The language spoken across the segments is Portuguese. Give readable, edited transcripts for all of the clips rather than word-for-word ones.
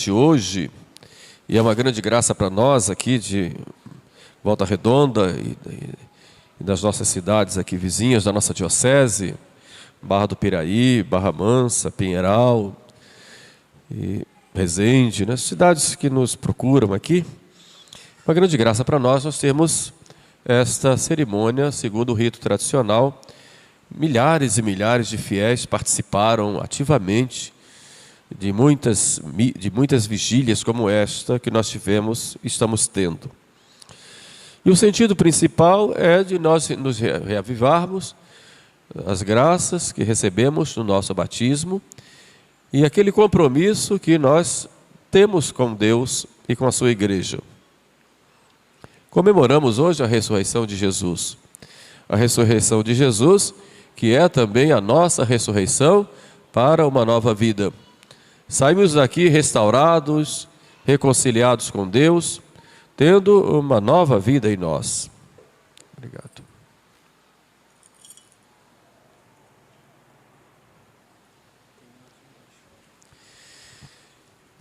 convite hoje, e é uma grande graça para nós aqui de Volta Redonda e das nossas cidades aqui vizinhas, da nossa diocese, Barra do Piraí, Barra Mansa, Pinheiral e Resende, né? Cidades que nos procuram aqui. Uma grande graça para nós termos esta cerimônia, segundo o rito tradicional. Milhares e milhares de fiéis participaram ativamente de muitas vigílias como esta que nós estamos tendo. E o sentido principal é de nós nos reavivarmos as graças que recebemos no nosso batismo e aquele compromisso que nós temos com Deus e com a sua igreja. Comemoramos hoje a ressurreição de Jesus. A ressurreição de Jesus, que é também a nossa ressurreição para uma nova vida. Saímos daqui restaurados, reconciliados com Deus, tendo uma nova vida em nós. Obrigado.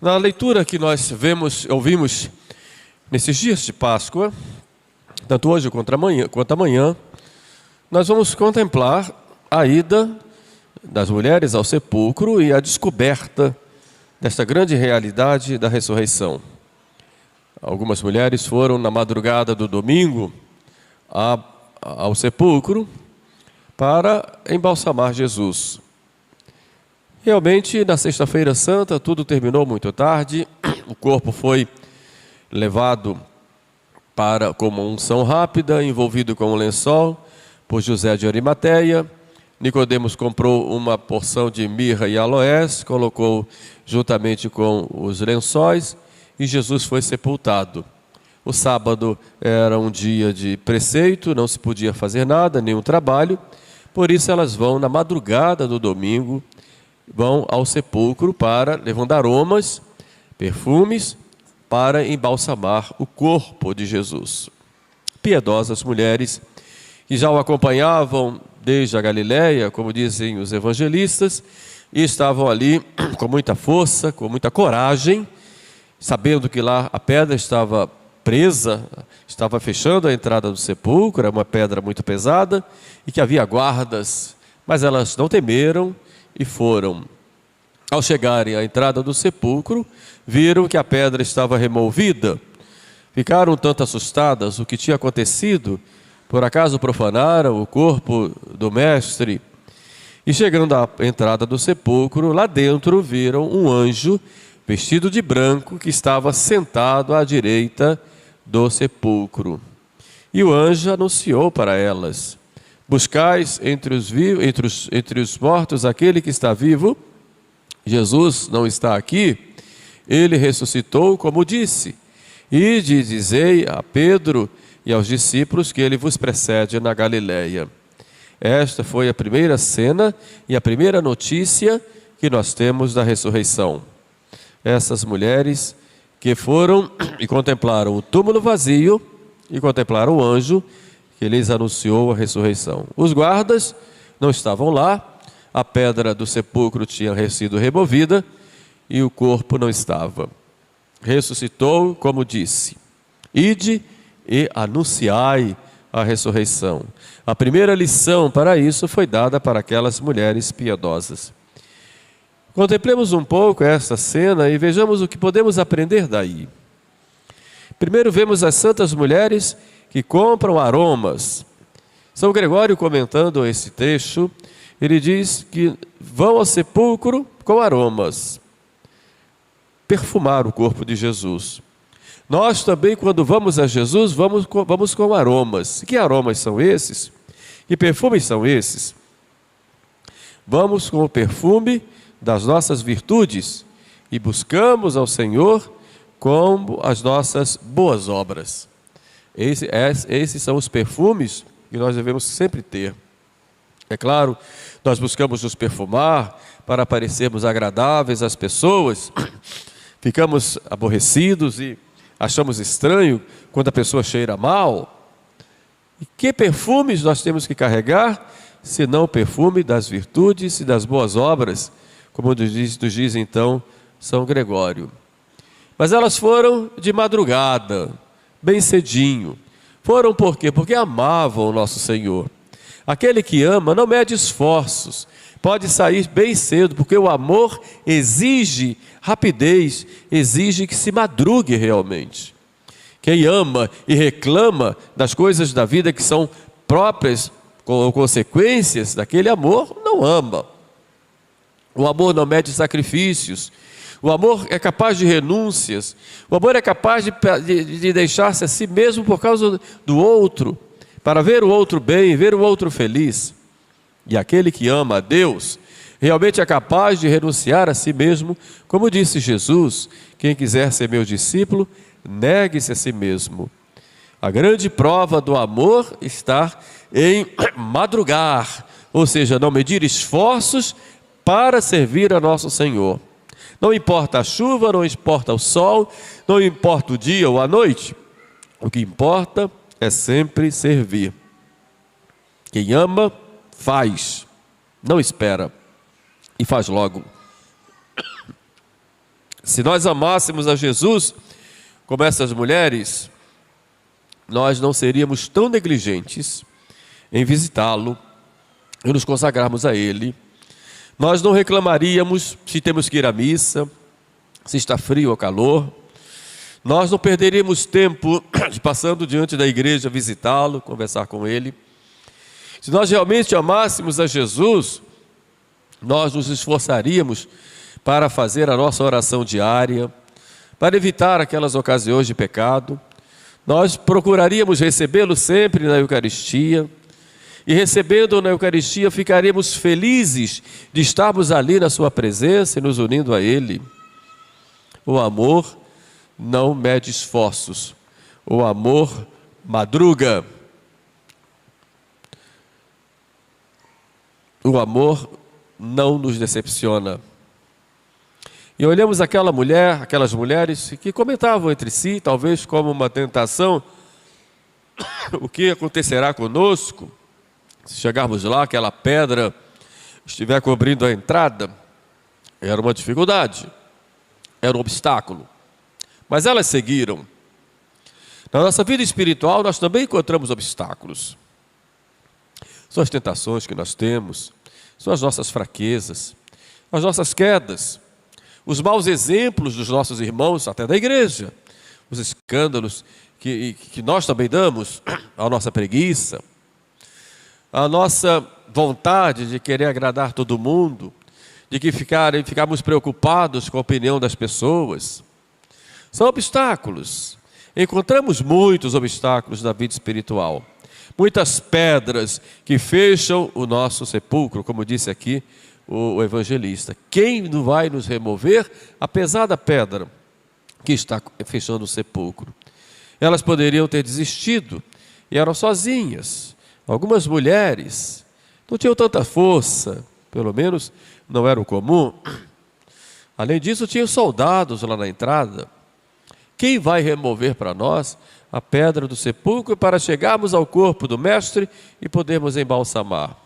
Na leitura que nós ouvimos nesses dias de Páscoa, tanto hoje quanto amanhã, nós vamos contemplar a ida das mulheres ao sepulcro e a descoberta desta grande realidade da ressurreição. Algumas mulheres foram na madrugada do domingo ao sepulcro para embalsamar Jesus. Realmente, na Sexta-feira Santa, tudo terminou muito tarde, o corpo foi levado com uma unção rápida, envolvido com um lençol, por José de Arimateia. Nicodemos comprou uma porção de mirra e aloés, colocou juntamente com os lençóis, e Jesus foi sepultado. O sábado era um dia de preceito, não se podia fazer nada, nenhum trabalho, por isso elas vão na madrugada do domingo, vão ao sepulcro levando aromas, perfumes, para embalsamar o corpo de Jesus. Piedosas mulheres que já o acompanhavam desde a Galileia, como dizem os evangelistas, e estavam ali com muita força, com muita coragem, sabendo que lá a pedra estava presa, estava fechando a entrada do sepulcro, era uma pedra muito pesada, e que havia guardas, mas elas não temeram e foram. Ao chegarem à entrada do sepulcro, viram que a pedra estava removida, ficaram um tanto assustadas, o que tinha acontecido. Por acaso profanaram o corpo do mestre? E chegando à entrada do sepulcro, lá dentro viram um anjo vestido de branco que estava sentado à direita do sepulcro. E o anjo anunciou para elas: buscais entre os mortos aquele que está vivo. Jesus não está aqui, ele ressuscitou como disse. E dizei a Pedro e aos discípulos que ele vos precede na Galileia. Esta foi a primeira cena e a primeira notícia que nós temos da ressurreição. Essas mulheres que foram e contemplaram o túmulo vazio e contemplaram o anjo que lhes anunciou a ressurreição. Os guardas não estavam lá, a pedra do sepulcro tinha sido removida e o corpo não estava. Ressuscitou como disse. Ide e anunciai a ressurreição. A primeira lição para isso foi dada para aquelas mulheres piedosas. Contemplemos um pouco esta cena e vejamos o que podemos aprender daí. Primeiro vemos as santas mulheres que compram aromas. São Gregório, comentando esse trecho, ele diz que vão ao sepulcro com aromas, perfumar o corpo de Jesus. Nós também, quando vamos a Jesus, vamos com aromas. Que aromas são esses? Que perfumes são esses? Vamos com o perfume das nossas virtudes e buscamos ao Senhor com as nossas boas obras. Esses são os perfumes que nós devemos sempre ter. É claro, nós buscamos nos perfumar para parecermos agradáveis às pessoas, ficamos aborrecidos e achamos estranho quando a pessoa cheira mal. E que perfumes nós temos que carregar, senão o perfume das virtudes e das boas obras, como nos diz então São Gregório. Mas elas foram de madrugada, bem cedinho. Foram por quê? Porque amavam o nosso Senhor. Aquele que ama não mede esforços, pode sair bem cedo, porque o amor exige rapidez, exige que se madrugue realmente. Quem ama e reclama das coisas da vida que são próprias ou consequências daquele amor, não ama. O amor não mede sacrifícios, o amor é capaz de renúncias, o amor é capaz de deixar-se a si mesmo por causa do outro, para ver o outro bem, ver o outro feliz. E aquele que ama a Deus, realmente é capaz de renunciar a si mesmo, como disse Jesus: quem quiser ser meu discípulo, negue-se a si mesmo. A grande prova do amor está em madrugar, ou seja, não medir esforços para servir a nosso Senhor. Não importa a chuva, não importa o sol, não importa o dia ou a noite, o que importa é sempre servir. Quem ama, faz, não espera e faz logo. Se nós amássemos a Jesus como essas mulheres, nós não seríamos tão negligentes em visitá-lo e nos consagrarmos a Ele. Nós não reclamaríamos se temos que ir à missa, se está frio ou calor. Nós não perderíamos tempo passando diante da igreja, visitá-lo, conversar com Ele. Se nós realmente amássemos a Jesus, nós nos esforçaríamos para fazer a nossa oração diária, para evitar aquelas ocasiões de pecado. Nós procuraríamos recebê-lo sempre na Eucaristia, e recebendo-o na Eucaristia, ficaríamos felizes de estarmos ali na sua presença e nos unindo a Ele. O amor não mede esforços, o amor madruga. O amor não nos decepciona. E olhamos aquelas mulheres que comentavam entre si, talvez como uma tentação: o que acontecerá conosco se chegarmos lá, aquela pedra estiver cobrindo a entrada? Era uma dificuldade, era um obstáculo. Mas elas seguiram. Na nossa vida espiritual nós também encontramos obstáculos. São as tentações que nós temos, são as nossas fraquezas, as nossas quedas, os maus exemplos dos nossos irmãos, até da igreja, os escândalos que nós também damos, a nossa preguiça, a nossa vontade de querer agradar todo mundo, de que ficarmos preocupados com a opinião das pessoas. São obstáculos. Encontramos muitos obstáculos na vida espiritual. Muitas pedras que fecham o nosso sepulcro, como disse aqui o evangelista. Quem não vai nos remover a pesada pedra que está fechando o sepulcro? Elas poderiam ter desistido e eram sozinhas. Algumas mulheres não tinham tanta força, pelo menos não era o comum. Além disso, tinham soldados lá na entrada. Quem vai remover para nós a pedra do sepulcro para chegarmos ao corpo do Mestre e podermos embalsamar?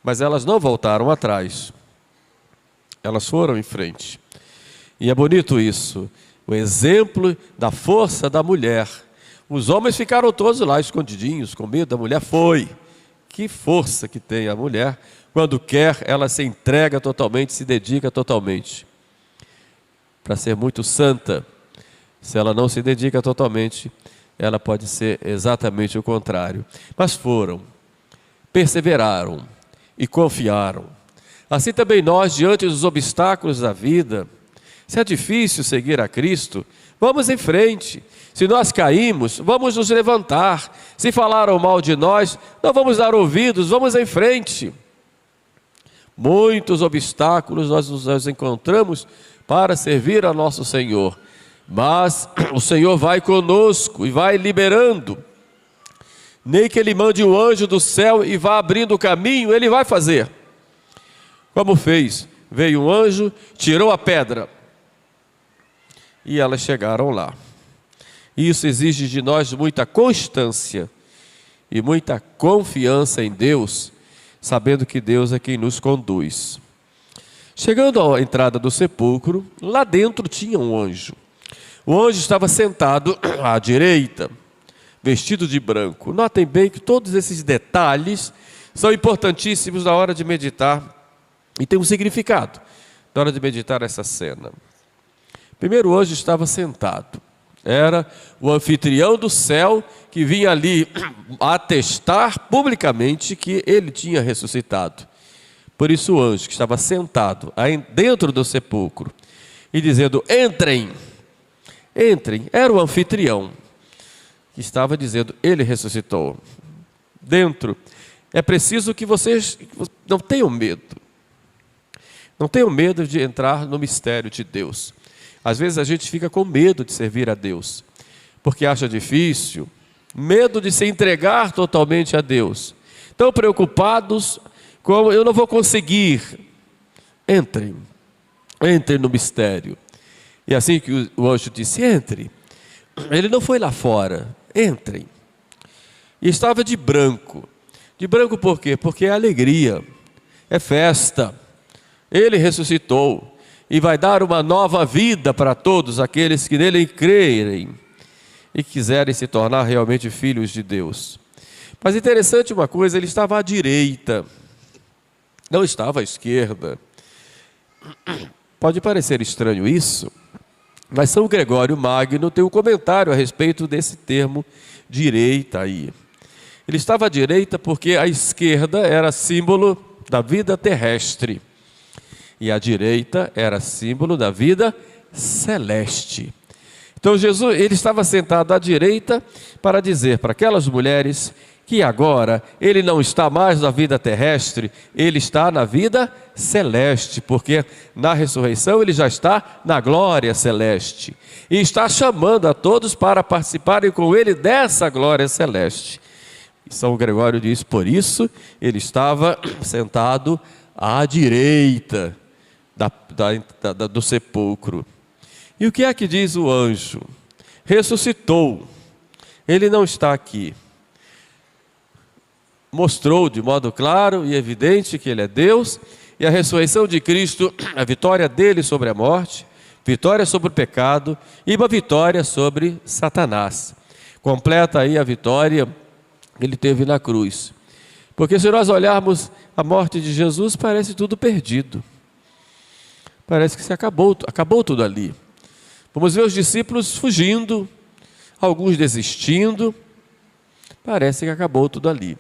Mas elas não voltaram atrás. Elas foram em frente. E é bonito isso, o exemplo da força da mulher. Os homens ficaram todos lá escondidinhos, com medo. Da mulher foi. Que força que tem a mulher. Quando quer, ela se entrega totalmente, se dedica totalmente. Para ser muito santa, se ela não se dedica totalmente, ela pode ser exatamente o contrário. Mas foram, perseveraram e confiaram. Assim também nós, diante dos obstáculos da vida, se é difícil seguir a Cristo, vamos em frente. Se nós caímos, vamos nos levantar. Se falaram mal de nós, não vamos dar ouvidos, vamos em frente. Muitos obstáculos nós nos encontramos para servir a nosso Senhor. Mas o Senhor vai conosco e vai liberando. Nem que Ele mande o anjo do céu e vá abrindo o caminho, Ele vai fazer. Como fez? Veio um anjo, tirou a pedra. E elas chegaram lá. Isso exige de nós muita constância e muita confiança em Deus, sabendo que Deus é quem nos conduz. Chegando à entrada do sepulcro, lá dentro tinha um anjo. O anjo estava sentado à direita, vestido de branco. Notem bem que todos esses detalhes são importantíssimos na hora de meditar e tem um significado na hora de meditar essa cena. Primeiro, o anjo estava sentado. Era o anfitrião do céu que vinha ali atestar publicamente que ele tinha ressuscitado. Por isso o anjo que estava sentado dentro do sepulcro e dizendo: entrem, entrem, era o anfitrião que estava dizendo: ele ressuscitou. Dentro, é preciso que vocês não tenham medo. Não tenham medo de entrar no mistério de Deus. Às vezes a gente fica com medo de servir a Deus, porque acha difícil, medo de se entregar totalmente a Deus. Tão preocupados como eu não vou conseguir. Entrem, entrem no mistério. E assim que o anjo disse: entre, ele não foi lá fora, entrem. E estava de branco. De branco por quê? Porque é alegria, é festa. Ele ressuscitou e vai dar uma nova vida para todos aqueles que nele crerem e quiserem se tornar realmente filhos de Deus. Mas interessante uma coisa, ele estava à direita, não estava à esquerda. Pode parecer estranho isso, mas São Gregório Magno tem um comentário a respeito desse termo direita aí. Ele estava à direita porque a esquerda era símbolo da vida terrestre e a direita era símbolo da vida celeste. Então Jesus, ele estava sentado à direita para dizer para aquelas mulheres que agora ele não está mais na vida terrestre, ele está na vida celeste, porque na ressurreição ele já está na glória celeste e está chamando a todos para participarem com ele dessa glória celeste. E São Gregório diz: por isso ele estava sentado à direita do sepulcro. E o que é que diz o anjo? Ressuscitou, ele não está aqui. Mostrou de modo claro e evidente que ele é Deus, e a ressurreição de Cristo, a vitória dele sobre a morte, vitória sobre o pecado e uma vitória sobre Satanás. Completa aí a vitória que ele teve na cruz. Porque se nós olharmos a morte de Jesus, parece tudo perdido. Parece que se acabou tudo ali. Vamos ver os discípulos fugindo, alguns desistindo. Parece que acabou tudo ali.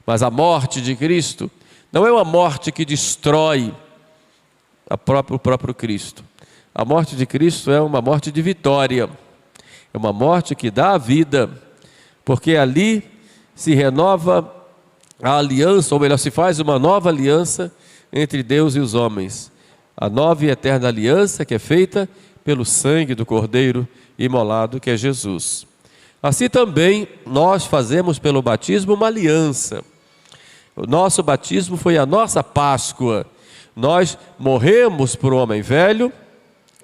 Mas a morte de Cristo não é uma morte que destrói o próprio Cristo. A morte de Cristo é uma morte de vitória. É uma morte que dá a vida, porque ali se renova a aliança, ou melhor, se faz uma nova aliança entre Deus e os homens. A nova e eterna aliança que é feita pelo sangue do Cordeiro imolado, que é Jesus. Assim também nós fazemos pelo batismo uma aliança. O nosso batismo foi a nossa Páscoa. Nós morremos para o homem velho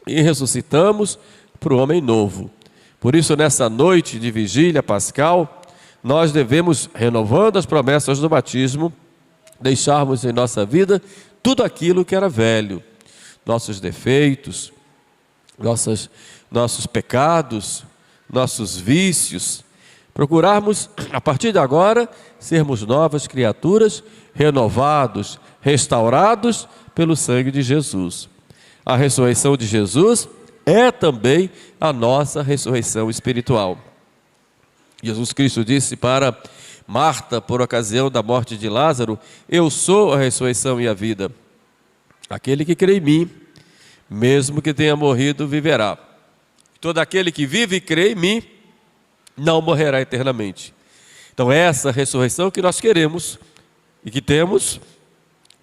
e ressuscitamos para o homem novo. Por isso, nessa noite de vigília pascal, nós devemos, renovando as promessas do batismo, deixarmos em nossa vida tudo aquilo que era velho. Nossos defeitos, nossos pecados, nossos vícios. Procurarmos, a partir de agora, sermos novas criaturas, renovados, restaurados pelo sangue de Jesus. A ressurreição de Jesus é também a nossa ressurreição espiritual. Jesus Cristo disse para Marta, por ocasião da morte de Lázaro: eu sou a ressurreição e a vida. Aquele que crê em mim, mesmo que tenha morrido, viverá. Todo aquele que vive e crê em mim, não morrerá eternamente. Então essa ressurreição que nós queremos e que temos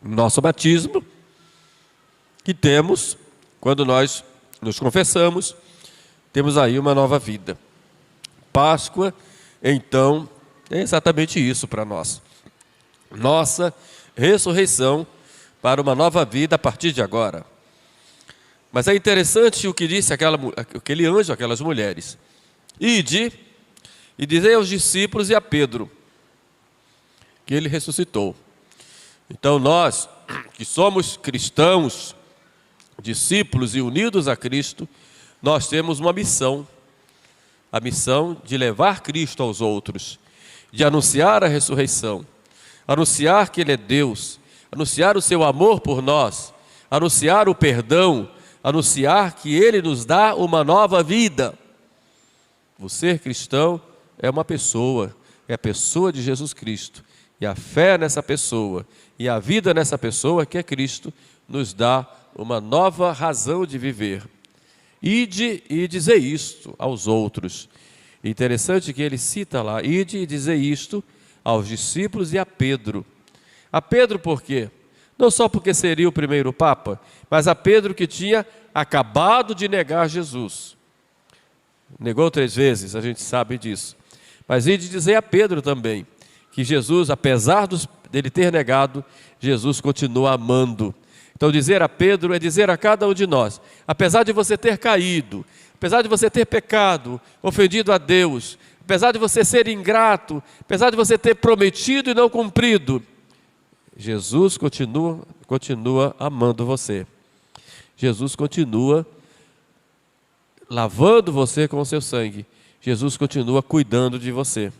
no nosso batismo, que temos quando nós nos confessamos, temos aí uma nova vida. Páscoa, então, é exatamente isso para nós. Nossa ressurreição para uma nova vida a partir de agora. Mas é interessante o que disse aquele anjo, aquelas mulheres. Ide e dizei aos discípulos e a Pedro que ele ressuscitou. Então nós, que somos cristãos, discípulos e unidos a Cristo, nós temos uma missão, a missão de levar Cristo aos outros, de anunciar a ressurreição, anunciar que Ele é Deus, anunciar o seu amor por nós, anunciar o perdão, anunciar que Ele nos dá uma nova vida. O ser cristão é uma pessoa, é a pessoa de Jesus Cristo, e a fé nessa pessoa, e a vida nessa pessoa que é Cristo, nos dá uma nova razão de viver. Ide e dizer isto aos outros. Interessante que ele cita lá, ide e dizer isto aos discípulos e a Pedro. A Pedro por quê? Não só porque seria o primeiro Papa, mas a Pedro que tinha acabado de negar Jesus. Negou 3 vezes, a gente sabe disso. Mas ide dizer a Pedro também, que Jesus, apesar dele ter negado, Jesus continua amando. Então dizer a Pedro é dizer a cada um de nós, apesar de você ter caído, apesar de você ter pecado, ofendido a Deus, apesar de você ser ingrato, apesar de você ter prometido e não cumprido, Jesus continua amando você. Jesus continua lavando você com o seu sangue. Jesus continua cuidando de você.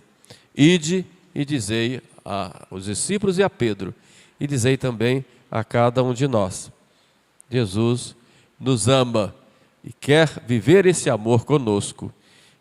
Ide e dizei aos discípulos e a Pedro, e dizei também a cada um de nós. Jesus nos ama e quer viver esse amor conosco,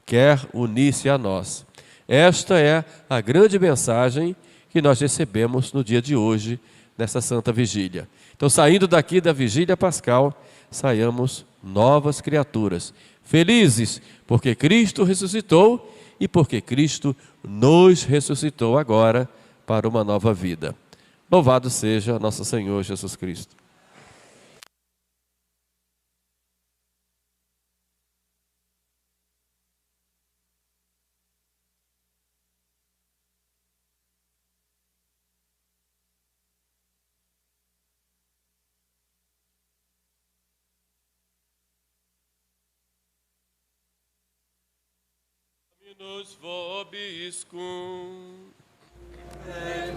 quer unir-se a nós. Esta é a grande mensagem que nós recebemos no dia de hoje, nessa Santa Vigília. Então, saindo daqui da Vigília Pascal, saiamos novas criaturas, felizes, porque Cristo ressuscitou e porque Cristo nos ressuscitou agora para uma nova vida. Louvado seja nosso Senhor Jesus Cristo. Dominus vobiscum. Et